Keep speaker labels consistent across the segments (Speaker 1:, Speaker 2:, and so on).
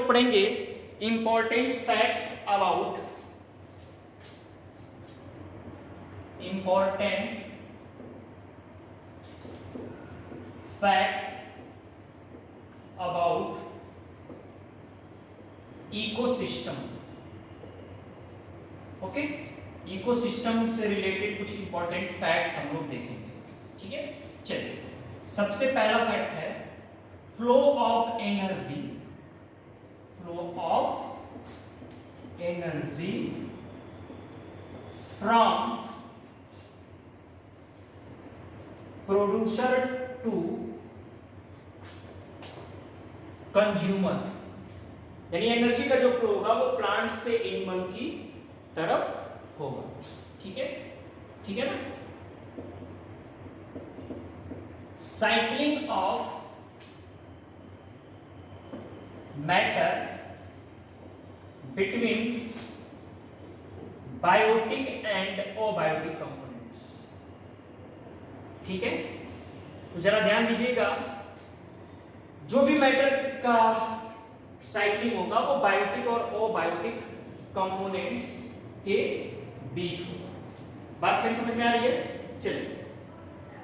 Speaker 1: लोग पढ़ेंगे important fact about ecosystem. Okay, ecosystem से रिलेटेड कुछ इंपॉर्टेंट फैक्ट्स हम लोग देखेंगे। ठीक है, चलिए सबसे पहला फैक्ट है flow of energy from producer to consumer, यानी एनर्जी का जो फ्लो होगा वो प्लांट से एनिमल की तरफ होगा। ठीक है, ठीक है ना। Cycling of matter between biotic and abiotic components. ठीक है, तो जरा ध्यान दीजिएगा, जो भी मैटर का साइक्लिंग होगा वो बायोटिक और अबायोटिक कंपोनेंट्स के बीच होगा। बात मेरी समझ में आ रही है? चलिए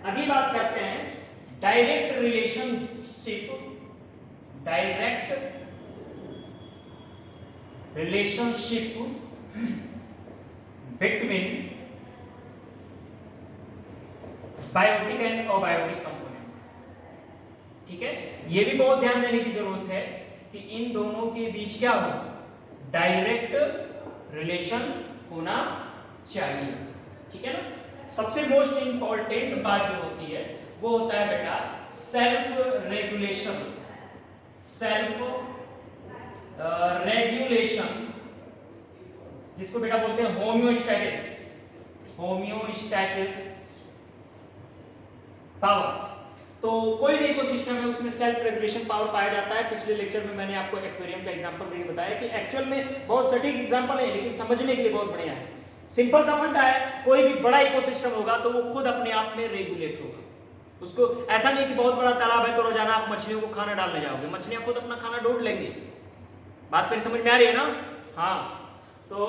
Speaker 1: अगली बात करते हैं direct relationship between biotic and abiotic component. ठीक है, ये भी बहुत ध्यान देने की जरूरत है कि इन दोनों के बीच क्या हो, डायरेक्ट रिलेशन होना चाहिए। ठीक है ना। सबसे मोस्ट इंपॉर्टेंट बात जो होती है वो होता है बेटा सेल्फ रेगुलेशन, जिसको बेटा बोलते हैं होमियोस्टैटिस पावर। तो कोई भी इकोसिस्टम है उसमें सेल्फ रेगुलेशन पावर पाया जाता है। पिछले लेक्चर में मैंने आपको एक्वेरियम का एग्जांपल देके बताया कि एक्चुअल में बहुत सटीक एग्जांपल है लेकिन समझने के लिए बहुत बढ़िया है। सिंपल सा फंडा है, कोई भी बड़ा इकोसिस्टम होगा तो वो खुद अपने आप में रेगुलेट होगा। उसको ऐसा नहीं कि बहुत बड़ा तालाब है तो रोजाना आप मछलियों को खाना डालने जाओगे, मछलियां खुद अपना खाना ढूंढ लेंगे। बात मेरी समझ में आ रही है ना? हाँ, तो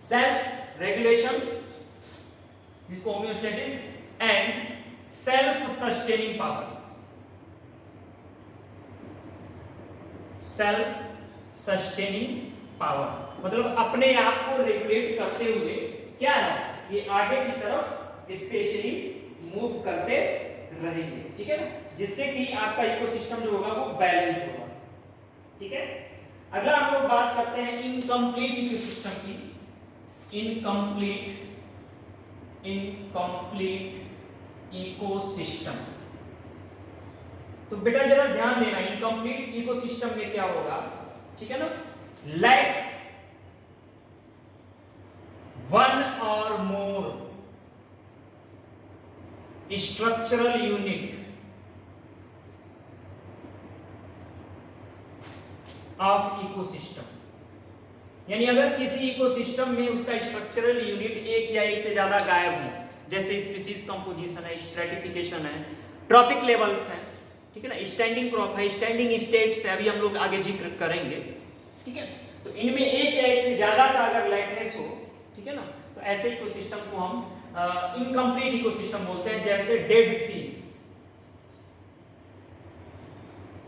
Speaker 1: सेल्फ रेगुलेशन जिसको होमियोस्टेटिस एंड सेल्फ सस्टेनिंग पावर, मतलब अपने आप को रेगुलेट करते हुए क्या है, ये आगे की तरफ स्पेशली मूव करते रहेंगे। ठीक है ना, जिससे कि आपका इकोसिस्टम जो होगा वो बैलेंस होगा। ठीक है, अगला हम लोग बात करते हैं इनकम्प्लीट इकोसिस्टम की। इनकम्प्लीट इकोसिस्टम, तो बेटा जरा ध्यान देना, इनकम्प्लीट इकोसिस्टम में क्या होगा। ठीक है ना, लैक वन और मोर स्ट्रक्चरल यूनिट ऑफ इकोसिस्टम, यानी अगर किसी इकोसिस्टम में उसका स्ट्रक्चरल यूनिट एक या एक से ज्यादा गायब है, जैसे स्पीसीज कंपोजिशन है, स्ट्रेटिफिकेशन है, ट्रॉपिक लेवल्स हैं, ठीक है ना, स्टैंडिंग क्रॉप है, स्टैंडिंग स्टेट्स है, अभी हम लोग आगे जिक्र करेंगे। ठीक है, तो इनमें एक या एक से ज्यादा का अगर लैकनेस हो, ठीक है ना, तो ऐसे इकोसिस्टम को हम इनकम्प्लीट इकोसिस्टम बोलते हैं। जैसे डेड सी,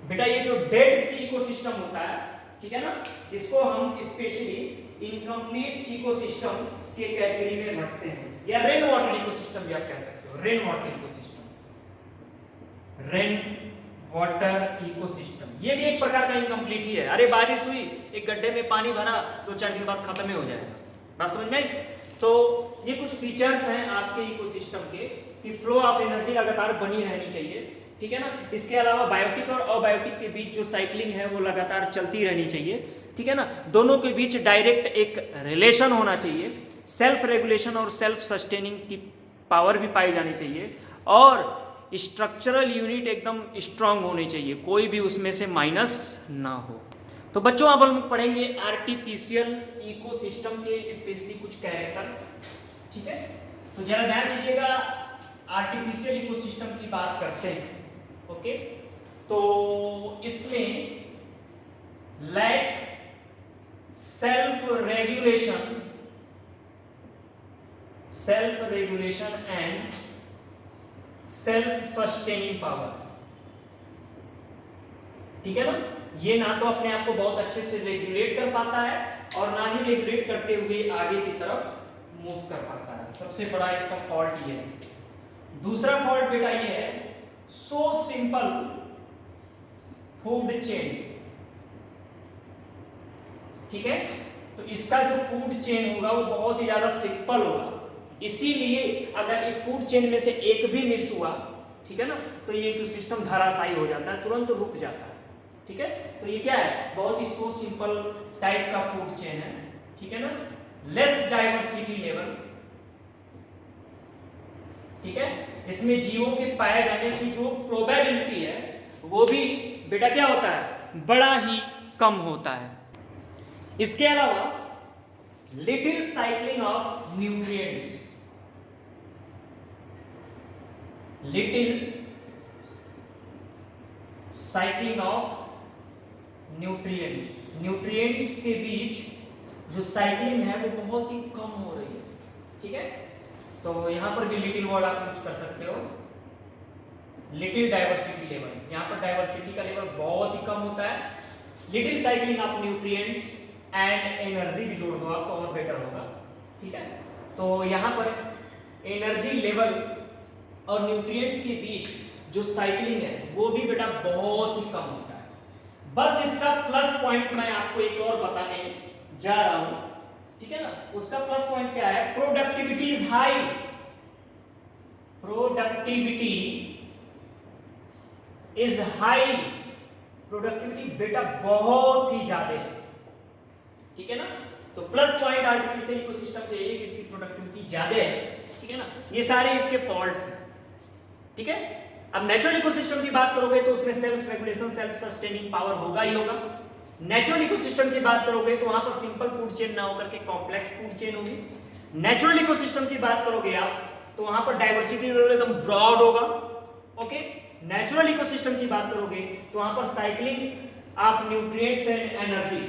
Speaker 1: बेटा ये जो डेड सी इकोसिस्टम होता है, ठीक है ना, इसको हम स्पेशली इनकम्प्लीट इकोसिस्टम के कैटेगरी में रखते हैं, या रेन वाटर इकोसिस्टम भी आप कह सकते हो। रेन वाटर इकोसिस्टम ये भी एक प्रकार का इनकम्प्लीट ही है। अरे बारिश हुई, एक गड्ढे में पानी भरा, 2-4 दिन बाद खत्म ही हो जाएगा। बात समझ में आई? तो ये कुछ फीचर्स हैं आपके इकोसिस्टम के कि फ्लो ऑफ एनर्जी लगातार बनी रहनी चाहिए। ठीक है ना, इसके अलावा बायोटिक और अबायोटिक के बीच जो साइक्लिंग है वो लगातार चलती रहनी चाहिए। ठीक है ना, दोनों के बीच डायरेक्ट एक रिलेशन होना चाहिए। सेल्फ रेगुलेशन और सेल्फ सस्टेनिंग की पावर भी पाई जानी चाहिए, और स्ट्रक्चरल यूनिट एकदम स्ट्रांग होने चाहिए, कोई भी उसमें से माइनस ना हो। तो बच्चों अब हम पढ़ेंगे आर्टिफिशियल इकोसिस्टम के स्पेशली कुछ कैरेक्टर्स। ठीक है, तो जरा ध्यान दीजिएगा, आर्टिफिशियल इकोसिस्टम की बात करते हैं। ओके, तो इसमें lack self regulation and self sustaining power। ठीक है ना, ये ना तो अपने आप को बहुत अच्छे से रेगुलेट कर पाता है और ना ही रेगुलेट करते हुए आगे की तरफ मूव कर पाता है। सबसे बड़ा इसका फॉल्ट ये है। दूसरा फॉल्ट बेटा ये है, सो सिंपल फूड चेन। ठीक है, तो इसका जो फूड चेन होगा वो बहुत ही ज्यादा सिंपल होगा, इसीलिए अगर इस फूड चेन में से एक भी मिस हुआ, ठीक है ना, तो ये इकोसिस्टम धराशायी हो जाता है, तुरंत रुक जाता है। ठीक है, तो ये क्या है, बहुत ही सो सिंपल टाइप का फूड चेन है। ठीक है ना, लेस डाइवर्सिटी लेवल। ठीक है, इसमें जीवों के पाए जाने की जो प्रोबेबिलिटी है वो भी बेटा क्या होता है, बड़ा ही कम होता है। इसके अलावा little cycling of nutrients, little cycling of nutrients, nutrients के बीच जो साइक्लिंग है वो बहुत ही कम हो रही है। ठीक है, तो यहां पर भी लिटिल वर्ड आप यूज कर सकते हो, लिटिल डाइवर्सिटी लेवल। यहां पर डाइवर्सिटी का लेवल बहुत ही कम होता है। Little cycling of nutrients and energy भी जोड़ दो आप तो और बेटर होगा। ठीक है, तो यहां पर एनर्जी लेवल और न्यूट्रिएंट के बीच जो साइक्लिंग है वो भी बेटा बहुत ही कम होता है। बस इसका प्लस पॉइंट मैं आपको एक और बताने जा रहा हूं। ठीक है ना, उसका प्लस पॉइंट क्या है, productivity is high. Productivity is high, productivity बेटा बहुत ही ज्यादा है। ठीक है ना, तो प्लस पॉइंट आर्टिफिशियल इकोसिस्टम के एक इसकी प्रोडक्टिविटी ज्यादा है। ठीक है ना, ये सारे इसके फॉल्ट्स हैं। ठीक है, अब नेचुरल इकोसिस्टम की बात करोगे तो उसमें self regulation, self sustaining power होगा ही होगा। नेचुरल इकोसिस्टम की बात करोगे तो वहां पर सिंपल फूड चेन ना होकर के कॉम्प्लेक्स फूड चेन होगी। नेचुरल इकोसिस्टम की बात करोगे आप तो वहां पर डाइवर्सिटी लेवल एकदम ब्रॉड होगा। ओके, नेचुरल इकोसिस्टम की बात करोगे तो वहां पर cycling of nutrients and energy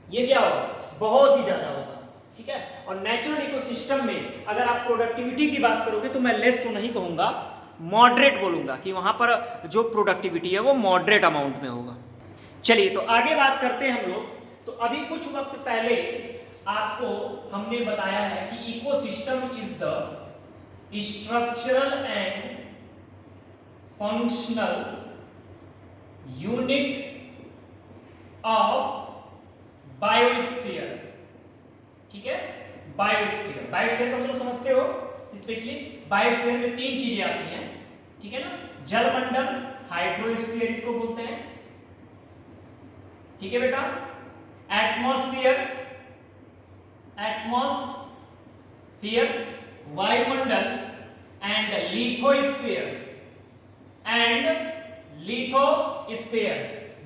Speaker 1: ये क्या होगा, बहुत ही ज्यादा होगा। ठीक है, और नेचुरल इकोसिस्टम में अगर आप प्रोडक्टिविटी की बात करोगे तो मैं लेस तो नहीं कहूंगा, मॉडरेट बोलूंगा कि वहां पर जो प्रोडक्टिविटी है वो मॉडरेट अमाउंट में होगा। चलिए तो आगे बात करते हैं हम लोग। तो अभी कुछ वक्त पहले आपको हमने बताया है कि ecosystem is the structural and functional unit of biosphere. ठीक है, बायोस्फीयर, बायोस्फीयर का मतलब समझते हो, स्पेशली बायोस्फीयर में तीन चीजें आती हैं। ठीक है ना, जलमंडल, हाइड्रोस्फीयर इसको बोलते हैं। ठीक है बेटा, एटमॉस्फेयर, वायुमंडल एंड लिथोस्फीयर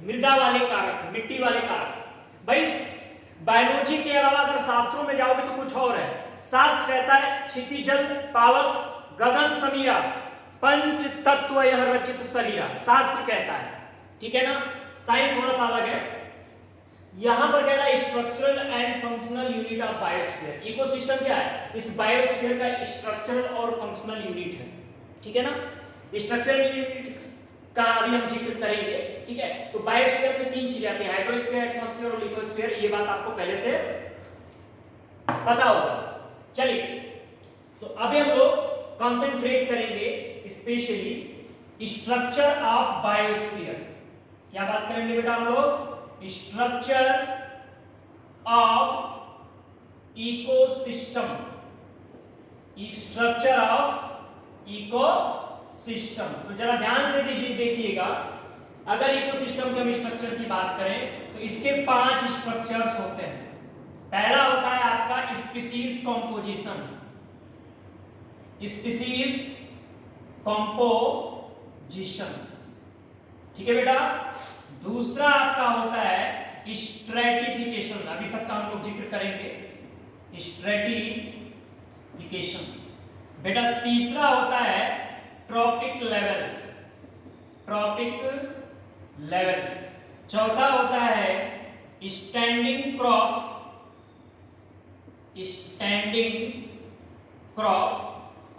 Speaker 1: मृदा वाले कारक, मिट्टी वाले कारक। भाई बायोलॉजी के अलावा अगर शास्त्रों में जाओगे तो कुछ और है। शास्त्र कहता है क्षितिजल पावक गगन समीरा पंच तत्व यह रचित शरीरा, शास्त्र कहता है। ठीक है ना, साइंस थोड़ा सा अलग है। यहां पर कह रहा है structural and functional unit of biosphere. Ecosystem क्या है, इस बायोस्फीयर का स्ट्रक्चरल और फंक्शनल यूनिट है। ठीक है ना, स्ट्रक्चरल यूनिट का अभी हम जिक्र करेंगे। ठीक है, तो बायोस्फीयर में तीन चीजें आती हैं, हाइड्रोस्फीयर, एटमॉस्फेयर और लिथोस्फीयर। ये बात आपको पहले से पता होगा। चलिए तो अभी हम लोग कंसंट्रेट करेंगे स्पेशली स्ट्रक्चर ऑफ बायोस्फीयर। क्या बात करेंगे बेटा हम लोग, structure of ecosystem, structure of ecosystem. तो जरा ध्यान से देखिएगा, अगर इकोसिस्टम के हम स्ट्रक्चर की बात करें तो इसके 5 स्ट्रक्चर्स होते हैं। पहला होता है आपका स्पीशीज कॉम्पोजिशन, स्पीशीज कॉम्पोजिशन। ठीक है बेटा, दूसरा आपका होता है स्ट्रेटिफिकेशन, अभी सबका हम लोग जिक्र करेंगे, स्ट्रेटिफिकेशन। बेटा तीसरा होता है ट्रॉपिक लेवल, ट्रॉपिक लेवल। चौथा होता है स्टैंडिंग क्रॉप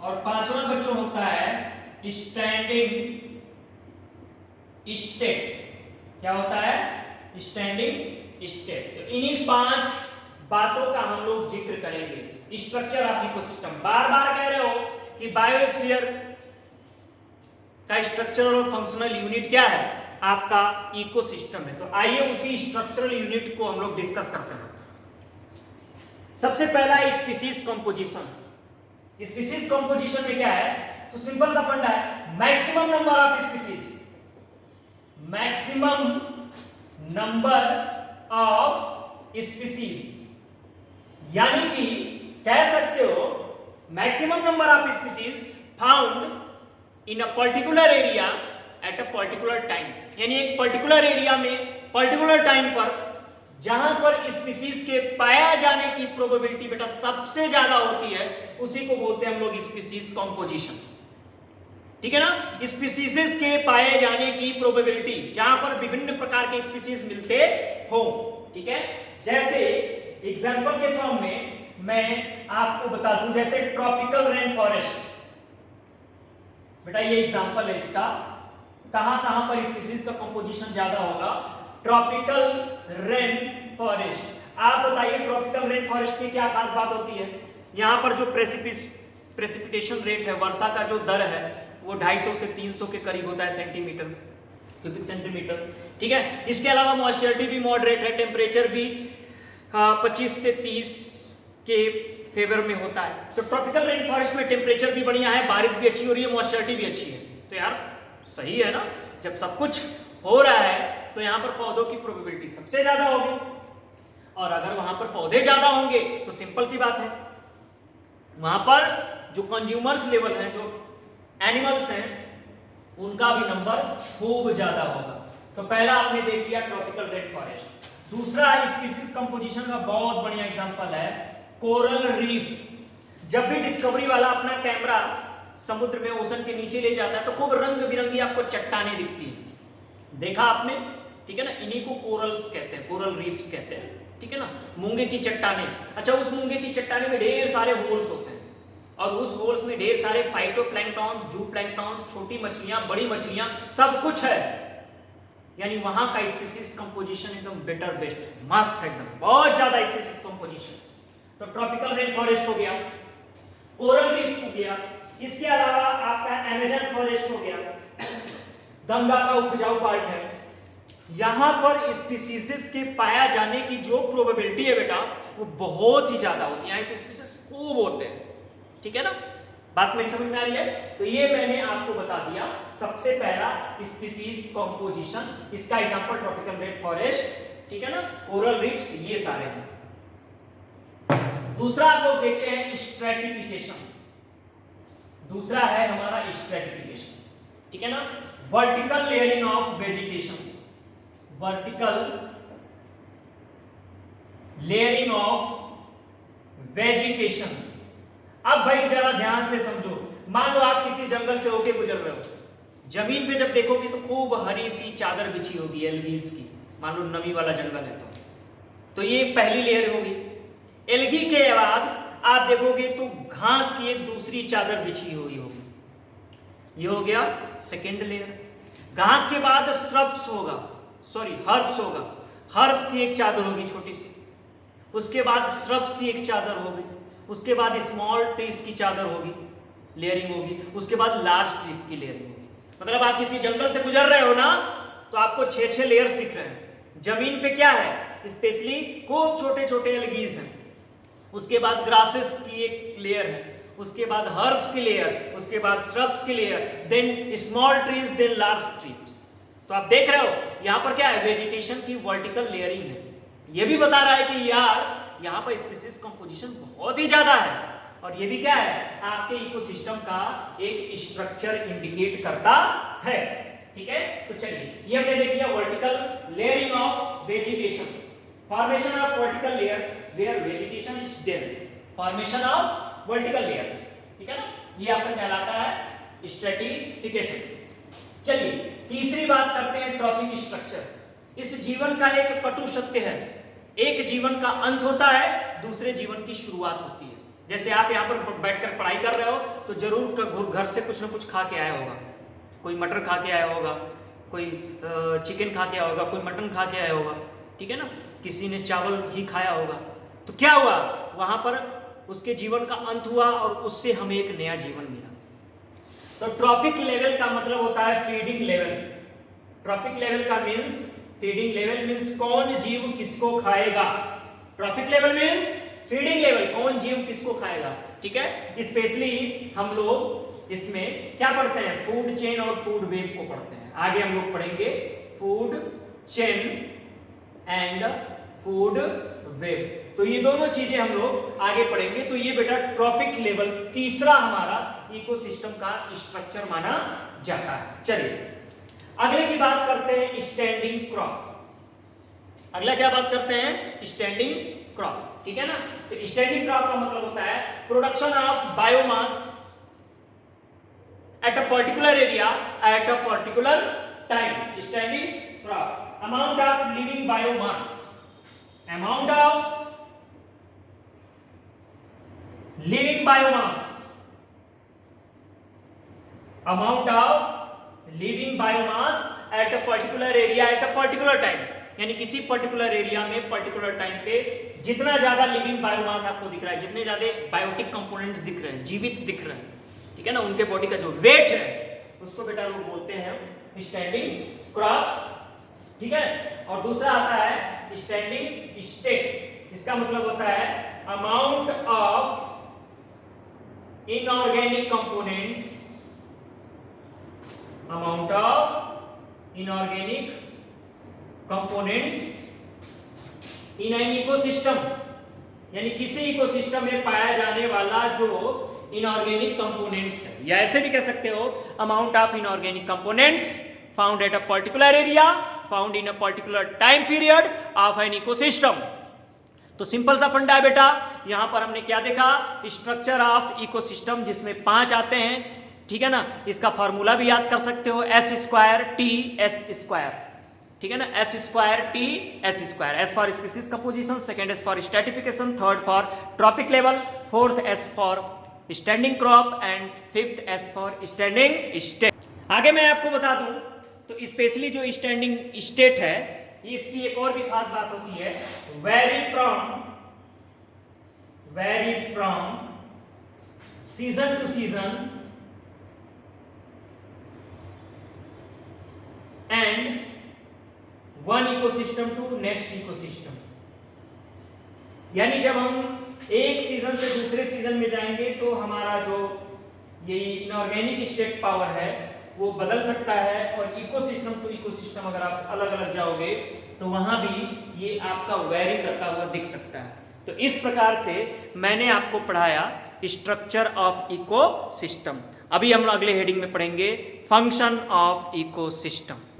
Speaker 1: और पांचवा बच्चों होता है स्टैंडिंग स्टेट। क्या होता है? Standing state. तो इन्हीं 5 बातों का हम लोग जिक्र करेंगे। स्ट्रक्चर ऑफ इकोसिस्टम, बार बार कह रहे हो कि बायोस्फीयर का स्ट्रक्चरल और फंक्शनल यूनिट क्या है? आपका इकोसिस्टम है। तो आइए उसी स्ट्रक्चरल यूनिट को हम लोग डिस्कस करते हैं। सबसे पहला स्पीशीज कंपोजिशन। स्पीशीज कंपोजिशन में क्या है? तो सिंपल सा फंडा है, maximum number of species, maximum number of species, यानी कि कह सकते हो maximum number of species found in a particular area at a particular time. यानी एक पर्टिकुलर एरिया में पर्टिकुलर टाइम पर जहां पर स्पीशीज के पाया जाने की प्रोबेबिलिटी बेटा सबसे ज्यादा होती है, उसी को बोलते हैं हम लोग स्पीशीज कंपोजिशन। ठीक है ना? स्पीशीज के पाए जाने की प्रोबेबिलिटी जहां पर विभिन्न प्रकार के स्पीशीज मिलते हो। ठीक है? जैसे एग्जांपल के फॉर्म में मैं आपको बता दूं, जैसे ट्रॉपिकल रेन फॉरेस्ट, बेटा ये एग्जांपल है इसका। कहां कहां पर स्पीशीज का कंपोजिशन ज्यादा होगा? Tropical rain forest. आप बताइए ट्रॉपिकल रेन फॉरेस्ट की क्या खास बात होती है? यहां पर जो प्रेसिपिटेशन रेट है, वर्षा का जो दर है, वो 250 से 300 के करीब होता है सेंटीमीटर, क्यूबिक सेंटीमीटर। ठीक है? इसके अलावा मॉइस्चरिटी भी मॉडरेट है, टेम्परेचर भी 25 से 30 के फेवर में होता है। तो ट्रॉपिकल रेन फॉरेस्ट में टेम्परेचर भी बढ़िया है, बारिश भी अच्छी हो रही है, मॉइस्चरिटी भी अच्छी है। तो यार सही है ना? जब सब कुछ हो रहा है तो यहाँ पर पौधों की प्रोबेबिलिटी सबसे ज्यादा होगी। और अगर वहां पर पौधे ज्यादा होंगे तो सिंपल सी बात है, वहां पर जो कंज्यूमर्स लेवल है, जो एनिमल्स हैं, उनका भी नंबर खूब ज्यादा होगा। तो पहला आपने देख लिया ट्रॉपिकल रेन फॉरेस्ट। दूसरा स्पीशीज कंपोजिशन का बहुत बढ़िया एग्जांपल है कोरल रीफ। जब भी डिस्कवरी वाला अपना कैमरा समुद्र में, ओशन के नीचे ले जाता है तो खूब रंग बिरंगी आपको चट्टानें दिखती हैं। देखा आपने? ठीक है ना? इन्हीं को कोरल्स कहते हैं, कोरल रीफ्स कहते हैं। ठीक है ना? मूंगे की चट्टानें। अच्छा, उस मूंगे की चट्टाने में ढेर सारे होल्स होते हैं और उस होल्स में ढेर सारे फाइटोप्लैंक्टॉन्स, जूप्लैंक्टॉन्स, छोटी मछलियां, बड़ी मछलियां, सब कुछ है। यानी वहां का स्पीशीज कंपोजिशन एकदम बेटर, बेस्ट, मस्त है एकदम, बहुत ज्यादा स्पीशीज कंपोजिशन। तो ट्रॉपिकल रेन फॉरेस्ट हो गया, कोरल रीफ्स हो गया, इसके अलावा आपका अमेजन फॉरेस्ट हो गया, गंगा का उपजाऊ पार्ट है। यहां पर स्पीशीज के पाया जाने की जो प्रोबेबिलिटी है बेटा, वो बहुत ही ज्यादा होती है। यहाँ पे स्पीशीज खूब होते हैं। ठीक है ना? बात मेरी समझ में आ रही है? तो ये मैंने आपको बता दिया सबसे पहला स्पीशीज कंपोजिशन। इसका एग्जांपल ट्रॉपिकल रेन फॉरेस्ट, ठीक है ना, कोरल रीफ्स, ये सारे हैं। दूसरा आप लोग देखते हैं स्ट्रैटिफिकेशन। दूसरा है हमारा स्ट्रैटिफिकेशन, ठीक है ना, vertical layering of vegetation. Vertical layering of vegetation. अब भाई जरा ध्यान से समझो, मान लो आप किसी जंगल से होके गुजर रहे हो, जमीन पे जब देखोगे तो खूब हरी सी चादर बिछी होगी एल्गीज की, मान लो नमी वाला जंगल है तो ये पहली लेयर होगी। एल्गी के बाद आप देखोगे तो घास की एक दूसरी चादर बिछी हुई होगी, ये हो गया सेकेंड लेयर। घास के बाद श्रब्स होगा, हर्ब्स होगा, हर्ब्स की एक चादर होगी छोटी सी, उसके बाद श्रब्स की एक चादर होगी, उसके बाद स्मॉल ट्रीज की चादर होगी, लेयरिंग होगी, उसके बाद लार्ज ट्रीज की लेयरिंग होगी। मतलब आप किसी जंगल से गुजर रहे हो ना, तो आपको 6 लेयर्स दिख रहे हैं। जमीन पे क्या है, स्पेशली खूब छोटे छोटे एल्गीज हैं, उसके बाद ग्रासेस की एक लेयर है, उसके बाद हर्ब्स की लेयर, उसके बाद श्रब्स की layer, then small trees, then large trees. तो आप देख रहे हो यहां पर क्या है, वेजिटेशन की वर्टिकल लेयरिंग है। ये भी बता रहा है कि यार यहां पर स्पीशीज कंपोजिशन बहुत ही ज्यादा है, और ये भी क्या है, आपके इकोसिस्टम का एक स्ट्रक्चर इंडिकेट करता है। ठीक है, तो चलिए ये हमने देख लिया vertical layering of vegetation, formation of vertical layers where vegetation is dense, formation of vertical layers, ठीक है ना, ये आपका कहलाता है स्ट्रैटिफिकेशन। चलिए तीसरी बात करते हैं ट्रॉफिक स्ट्रक्चर। इस जीवन का एक कटु सत्य है, एक जीवन का अंत होता है, दूसरे जीवन की शुरुआत होती है। जैसे आप यहाँ पर बैठकर पढ़ाई कर रहे हो तो जरूर घर से कुछ ना कुछ खा के आया होगा, कोई मटर खा के आया होगा, कोई चिकन खा के आया होगा, कोई मटन खा के आया होगा, ठीक है ना, किसी ने चावल ही खाया होगा। तो क्या हुआ, वहां पर उसके जीवन का अंत हुआ और उससे हमें एक नया जीवन मिला। तो ट्रॉपिक लेवल का मतलब होता है फीडिंग लेवल। ट्रॉपिक लेवल का मीन्स फीडिंग लेवल मीन्स कौन जीव किसको खाएगा। Trophic level means feeding level, कौन जीव किसको खाएगा, ठीक है। स्पेशली हम लोग इसमें क्या पढ़ते हैं, फूड चेन और फूड वेब को पढ़ते हैं। आगे हम लोग पढ़ेंगे food chain and food web, तो ये दोनों चीजें हम लोग आगे पढ़ेंगे। तो ये बेटा ट्रॉपिक लेवल तीसरा हमारा इकोसिस्टम का स्ट्रक्चर माना जाता है। चलिए अगले की बात करते हैं, स्टैंडिंग क्रॉप। अगला क्या बात करते हैं, स्टैंडिंग क्रॉप, ठीक है ना। तो स्टैंडिंग क्रॉप का मतलब होता है production of biomass at a particular area at a particular time. Standing crop, amount of living biomass, amount of living biomass, amount of living biomass at a particular area at a particular time, यानी किसी particular area में particular time पे जितना ज्यादा living biomass आपको दिख रहा है, जितने ज्यादा बायोटिक कंपोनेंट्स दिख रहे हैं, जीवित दिख रहे हैं, ठीक है ना, उनके बॉडी का जो वेट है उसको बेटा लोग बोलते हैं स्टैंडिंग क्रॉप, ठीक है। और दूसरा आता है स्टैंडिंग स्टेट। इसका मतलब होता है amount of inorganic components, amount of inorganic components in an ecosystem, यानी किसी इकोसिस्टम में पाया जाने वाला जो इनऑर्गेनिक कंपोनेंट्स है, या ऐसे भी कह सकते हो amount of inorganic components found at a particular area found in a particular time period of an ecosystem. तो सिंपल सा फंडा है बेटा, यहां पर हमने क्या देखा, स्ट्रक्चर ऑफ इकोसिस्टम, जिसमें 5 आते हैं, ठीक है ना। इसका फार्मूला भी याद कर सकते हो, S square T S square, ठीक है ना, S square T S square. S for species composition, second S for stratification, third for trophic level, fourth S for standing crop and fifth S for standing state. आगे मैं आपको बता दूं तो specially जो स्टैंडिंग स्टेट है, इसकी एक और भी खास बात होती है, vary from season to season and one ecosystem to next ecosystem. यानी जब हम एक सीजन से दूसरे सीजन में जाएंगे तो हमारा जो ये इनऑर्गेनिक स्टेट पावर है वो बदल सकता है, और इकोसिस्टम टू इकोसिस्टम अगर आप अलग अलग जाओगे तो वहां भी ये आपका वेरी करता हुआ दिख सकता है। तो इस प्रकार से मैंने आपको पढ़ाया स्ट्रक्चर ऑफ इकोसिस्टम। अभी हम अगले हेडिंग में पढ़ेंगे फंक्शन ऑफ इकोसिस्टम।